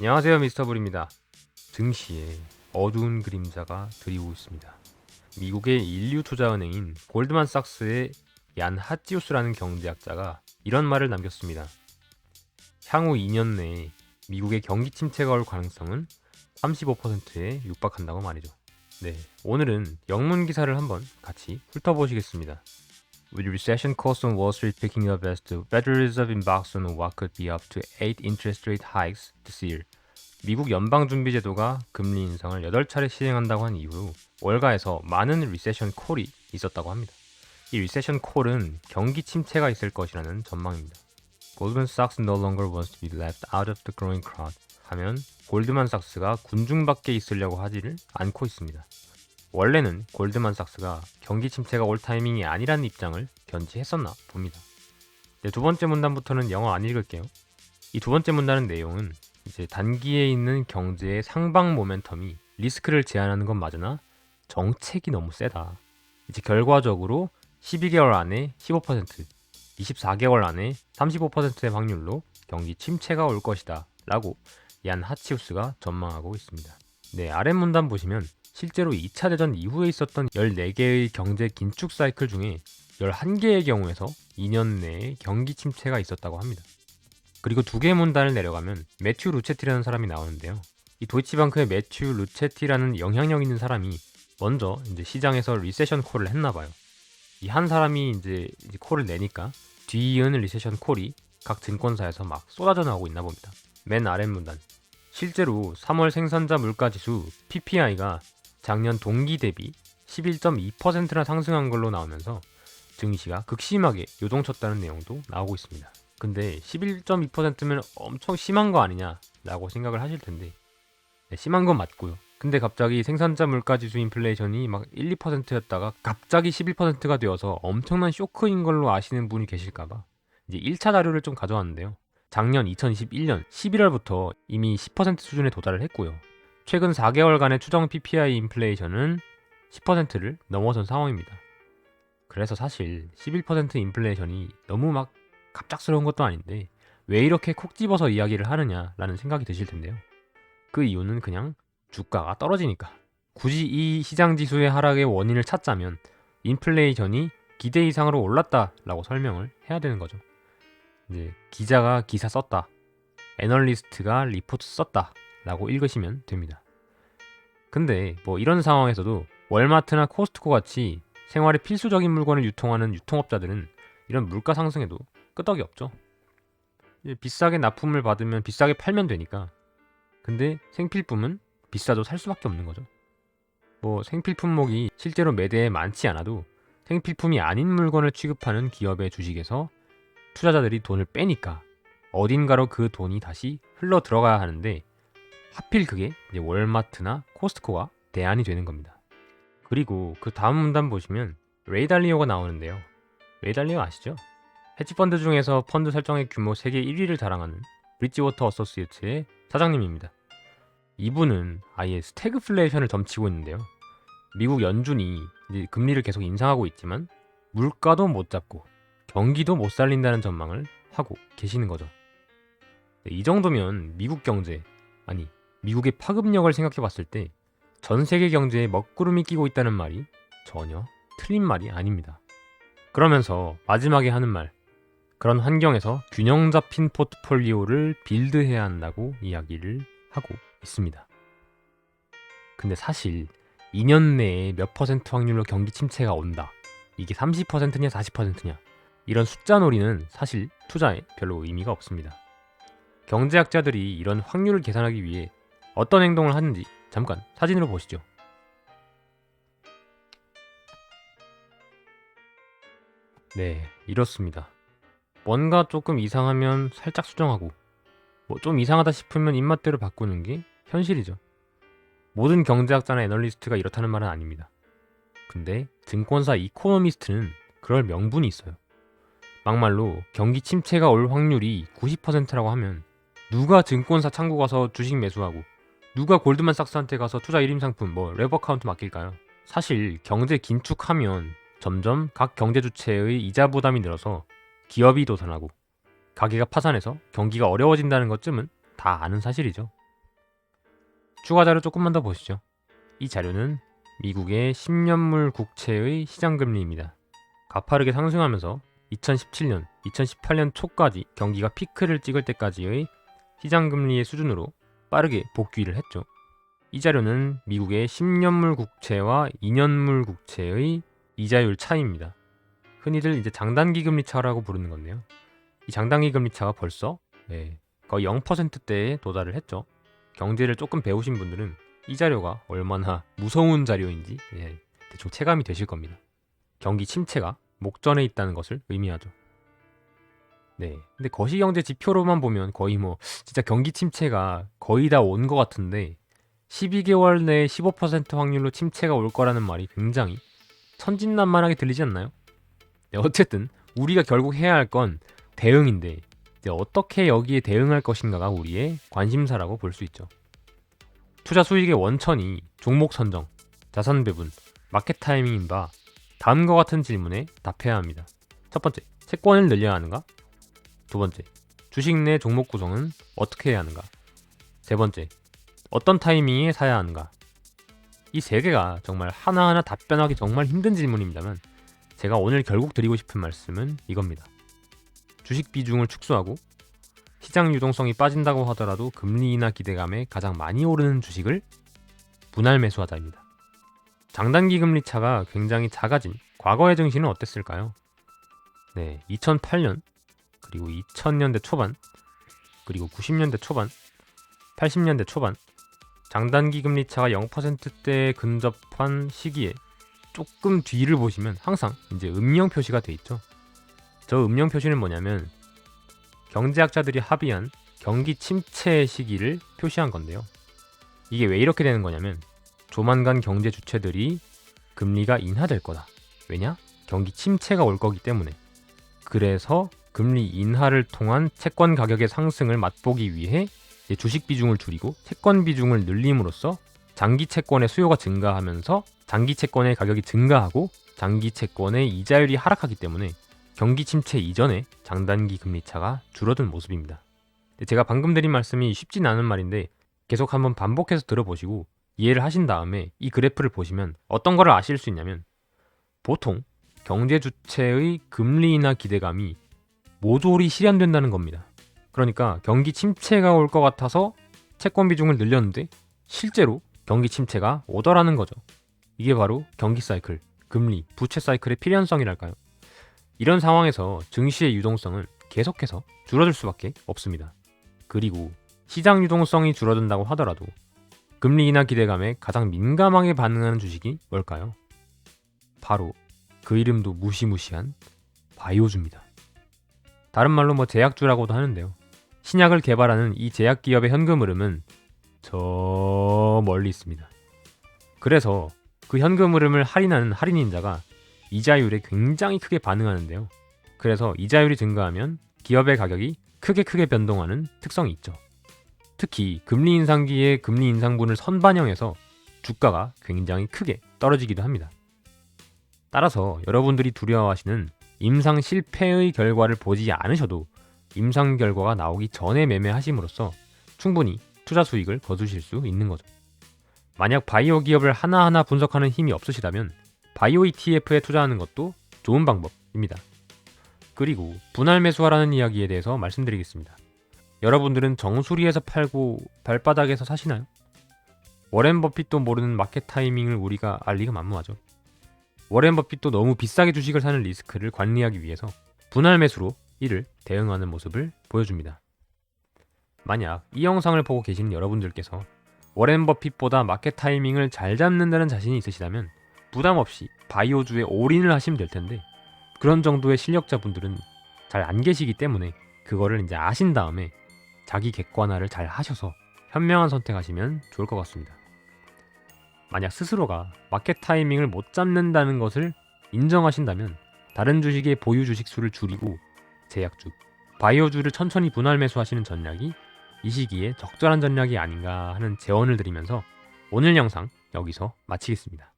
안녕하세요, 미스터 불입니다. 증시에 어두운 그림자가 드리고 있습니다. 미국의 인류투자은행인 골드만삭스의 얀 하찌우스라는 경제학자가 이런 말을 남겼습니다. 향후 2년 내에 미국의 경기 침체가 올 가능성은 35%에 육박한다고 말이죠. 네, 오늘은 영문 기사를 한번 같이 훑어보시겠습니다. With recession costs on Wall Street picking up as the Federal Reserve embarks on what could be up to 8 interest rate hikes this year. 미국 연방준비제도가 금리 인상을 8차례 시행한다고 한 이후 월가에서 많은 리세션 콜이 있었다고 합니다. 이 리세션 콜은 경기 침체가 있을 것이라는 전망입니다. Goldman Sachs no longer wants to be left out of the growing crowd 하면 골드만삭스가 군중 밖에 있으려고 하지를 않고 있습니다. 원래는 골드만삭스가 경기 침체가 올 타이밍이 아니라는 입장을 견지했었나 봅니다. 네, 두 번째 문단부터는 영어 안 읽을게요. 이 두 번째 문단의 내용은 이제 단기에 있는 경제의 상방 모멘텀이 리스크를 제한하는 건 맞으나 정책이 너무 세다. 이제 결과적으로 12개월 안에 15%, 24개월 안에 35%의 확률로 경기 침체가 올 것이다 라고 얀 하치우스가 전망하고 있습니다. 네, 아랫 문단 보시면 실제로 2차 대전 이후에 있었던 14개의 경제 긴축 사이클 중에 11개의 경우에서 2년 내에 경기 침체가 있었다고 합니다. 그리고 두 개의 문단을 내려가면 매튜 루체티라는 사람이 나오는데요. 이 도이치방크의 매튜 루체티라는 영향력 있는 사람이 먼저 이제 시장에서 리세션 콜을 했나 봐요. 이 한 사람이 이제 콜을 내니까 뒤이은 리세션 콜이 각 증권사에서 막 쏟아져 나오고 있나 봅니다. 맨 아랫 문단. 실제로 3월 생산자 물가지수 PPI가 작년 동기 대비 11.2%나 상승한 걸로 나오면서 증시가 극심하게 요동쳤다는 내용도 나오고 있습니다. 근데 11.2%면 엄청 심한 거 아니냐라고 생각을 하실 텐데 네, 심한 건 맞고요. 근데 갑자기 생산자 물가지수 인플레이션이 막 1, 2%였다가 갑자기 11%가 되어서 엄청난 쇼크인 걸로 아시는 분이 계실까봐 이제 1차 자료를 좀 가져왔는데요. 작년 2021년 11월부터 이미 10% 수준에 도달을 했고요. 최근 4개월간의 추정 PPI 인플레이션은 10%를 넘어선 상황입니다. 그래서 사실 11% 인플레이션이 너무 막 갑작스러운 것도 아닌데 왜 이렇게 콕 집어서 이야기를 하느냐라는 생각이 드실 텐데요. 그 이유는 그냥 주가가 떨어지니까. 굳이 이 시장 지수의 하락의 원인을 찾자면 인플레이션이 기대 이상으로 올랐다라고 설명을 해야 되는 거죠. 이제 기자가 기사 썼다, 애널리스트가 리포트 썼다라고 읽으시면 됩니다. 근데 뭐 이런 상황에서도 월마트나 코스트코 같이 생활에 필수적인 물건을 유통하는 유통업자들은 이런 물가 상승에도 끄떡이 없죠. 비싸게 납품을 받으면 비싸게 팔면 되니까. 근데 생필품은 비싸도 살 수밖에 없는 거죠. 뭐 생필품목이 실제로 매대에 많지 않아도 생필품이 아닌 물건을 취급하는 기업의 주식에서 투자자들이 돈을 빼니까 어딘가로 그 돈이 다시 흘러 들어가야 하는데 하필 그게 이제 월마트나 코스트코가 대안이 되는 겁니다. 그리고 그 다음 문단 보시면 레이 달리오가 나오는데요. 레이 달리오 아시죠? 헤지펀드 중에서 펀드 설정의 규모 세계 1위를 자랑하는 브리지워터 어소시에이츠의 사장님입니다. 이분은 아예 스태그플레이션을 점치고 있는데요. 미국 연준이 이제 금리를 계속 인상하고 있지만 물가도 못 잡고 경기도 못 살린다는 전망을 하고 계시는 거죠. 이 정도면 미국 경제, 아니 미국의 파급력을 생각해 봤을 때 전 세계 경제에 먹구름이 끼고 있다는 말이 전혀 틀린 말이 아닙니다. 그러면서 마지막에 하는 말, 그런 환경에서 균형 잡힌 포트폴리오를 빌드해야 한다고 이야기를 하고 있습니다. 근데 사실 2년 내에 몇 퍼센트 확률로 경기 침체가 온다. 이게 30%냐 40%냐 이런 숫자 놀이는 사실 투자에 별로 의미가 없습니다. 경제학자들이 이런 확률을 계산하기 위해 어떤 행동을 하는지 잠깐 사진으로 보시죠. 네, 이렇습니다. 뭔가 조금 이상하면 살짝 수정하고 뭐 좀 이상하다 싶으면 입맛대로 바꾸는 게 현실이죠. 모든 경제학자나 애널리스트가 이렇다는 말은 아닙니다. 근데 증권사 이코노미스트는 그럴 명분이 있어요. 막말로 경기 침체가 올 확률이 90%라고 하면 누가 증권사 창구 가서 주식 매수하고 누가 골드만삭스한테 가서 투자 1임 상품 뭐 레버카운트 맡길까요? 사실 경제 긴축하면 점점 각 경제 주체의 이자 부담이 늘어서 기업이 도산하고 가게가 파산해서 경기가 어려워진다는 것쯤은 다 아는 사실이죠. 추가 자료 조금만 더 보시죠. 이 자료는 미국의 10년물 국채의 시장금리입니다. 가파르게 상승하면서 2017년, 2018년 초까지 경기가 피크를 찍을 때까지의 시장금리의 수준으로 빠르게 복귀를 했죠. 이 자료는 미국의 10년물 국채와 2년물 국채의 이자율 차이입니다. 흔히들 이제 장단기 금리 차라고 부르는 건데요. 이 장단기 금리 차가 벌써 거의 0%대에 도달을 했죠. 경제를 조금 배우신 분들은 이 자료가 얼마나 무서운 자료인지 대충 체감이 되실 겁니다. 경기 침체가 목전에 있다는 것을 의미하죠. 근데 거시경제 지표로만 보면 거의 진짜 경기 침체가 거의 다 온 것 같은데 12개월 내에 15% 확률로 침체가 올 거라는 말이 굉장히 천진난만하게 들리지 않나요? 어쨌든 우리가 결국 해야 할 건 대응인데 어떻게 여기에 대응할 것인가가 우리의 관심사라고 볼 수 있죠. 투자 수익의 원천이 종목 선정, 자산 배분, 마켓 타이밍인 바 다음과 같은 질문에 답해야 합니다. 첫 번째, 채권을 늘려야 하는가? 두 번째, 주식 내 종목 구성은 어떻게 해야 하는가? 세 번째, 어떤 타이밍에 사야 하는가? 이 세 개가 정말 하나하나 답변하기 정말 힘든 질문입니다만 제가 오늘 결국 드리고 싶은 말씀은 이겁니다. 주식 비중을 축소하고 시장 유동성이 빠진다고 하더라도 금리 인하 기대감에 가장 많이 오르는 주식을 분할 매수하자입니다. 장단기 금리 차가 굉장히 작아진 과거의 증시는 어땠을까요? 2008년, 그리고 2000년대 초반, 그리고 90년대 초반, 80년대 초반, 장단기 금리 차가 0%대에 근접한 시기에 조금 뒤를 보시면 항상 이제 음영 표시가 돼 있죠. 저 음영 표시는 뭐냐면 경제학자들이 합의한 경기 침체 시기를 표시한 건데요. 이게 왜 이렇게 되는 거냐면 조만간 경제 주체들이 금리가 인하될 거다. 왜냐? 경기 침체가 올 거기 때문에. 그래서 금리 인하를 통한 채권 가격의 상승을 맛보기 위해 주식 비중을 줄이고 채권 비중을 늘림으로써 장기 채권의 수요가 증가하면서 장기 채권의 가격이 증가하고 장기 채권의 이자율이 하락하기 때문에 경기 침체 이전에 장단기 금리 차가 줄어든 모습입니다. 제가 방금 드린 말씀이 쉽진 않은 말인데 계속 한번 반복해서 들어보시고 이해를 하신 다음에 이 그래프를 보시면 어떤 거를 아실 수 있냐면 보통 경제 주체의 금리 인하 기대감이 모조리 실현된다는 겁니다. 그러니까 경기 침체가 올 것 같아서 채권 비중을 늘렸는데 실제로 경기 침체가 오더라는 거죠. 이게 바로 경기 사이클, 금리, 부채 사이클의 필연성이랄까요? 이런 상황에서 증시의 유동성은 계속해서 줄어들 수밖에 없습니다. 그리고 시장 유동성이 줄어든다고 하더라도 금리 인하 기대감에 가장 민감하게 반응하는 주식이 뭘까요? 바로 그 이름도 무시무시한 바이오주입니다. 다른 말로 제약주라고도 하는데요. 신약을 개발하는 이 제약기업의 현금 흐름은 저 멀리 있습니다. 그래서 그 현금 흐름을 할인하는 할인인자가 이자율에 굉장히 크게 반응하는데요. 그래서 이자율이 증가하면 기업의 가격이 크게 변동하는 특성이 있죠. 특히 금리 인상기에 금리 인상분을 선반영해서 주가가 굉장히 크게 떨어지기도 합니다. 따라서 여러분들이 두려워하시는 임상 실패의 결과를 보지 않으셔도 임상 결과가 나오기 전에 매매하심으로써 충분히 투자 수익을 거두실 수 있는 거죠. 만약 바이오 기업을 하나하나 분석하는 힘이 없으시다면 바이오 ETF에 투자하는 것도 좋은 방법입니다. 그리고 분할 매수하라는 이야기에 대해서 말씀드리겠습니다. 여러분들은 정수리에서 팔고 발바닥에서 사시나요? 워렌 버핏도 모르는 마켓 타이밍을 우리가 알 리가 만무하죠. 워렌 버핏도 너무 비싸게 주식을 사는 리스크를 관리하기 위해서 분할 매수로 이를 대응하는 모습을 보여줍니다. 만약 이 영상을 보고 계시는 여러분들께서 워렌 버핏보다 마켓 타이밍을 잘 잡는다는 자신이 있으시다면 부담 없이 바이오주에 올인을 하시면 될 텐데 그런 정도의 실력자분들은 잘 안 계시기 때문에 그거를 이제 아신 다음에 자기 객관화를 잘 하셔서 현명한 선택하시면 좋을 것 같습니다. 만약 스스로가 마켓 타이밍을 못 잡는다는 것을 인정하신다면 다른 주식의 보유 주식 수를 줄이고 제약주, 바이오주를 천천히 분할 매수하시는 전략이 이 시기에 적절한 전략이 아닌가 하는 제언을 드리면서 오늘 영상 여기서 마치겠습니다.